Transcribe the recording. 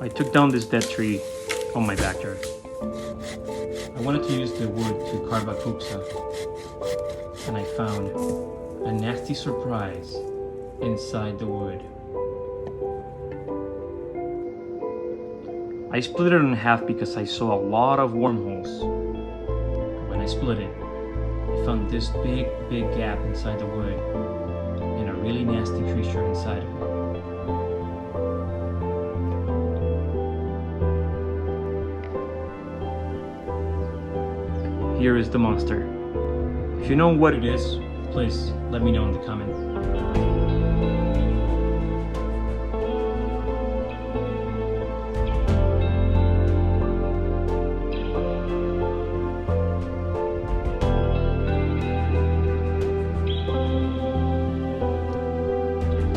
I took down this dead tree on my backyard. I wanted to use the wood to carve a kupsa, and I found a nasty surprise inside the wood. I split it in half because I saw a lot of wormholes. When I split it, I found this big gap inside the wood and a really nasty creature inside of it. Here is the monster. If you know what it is, please let me know in the comments.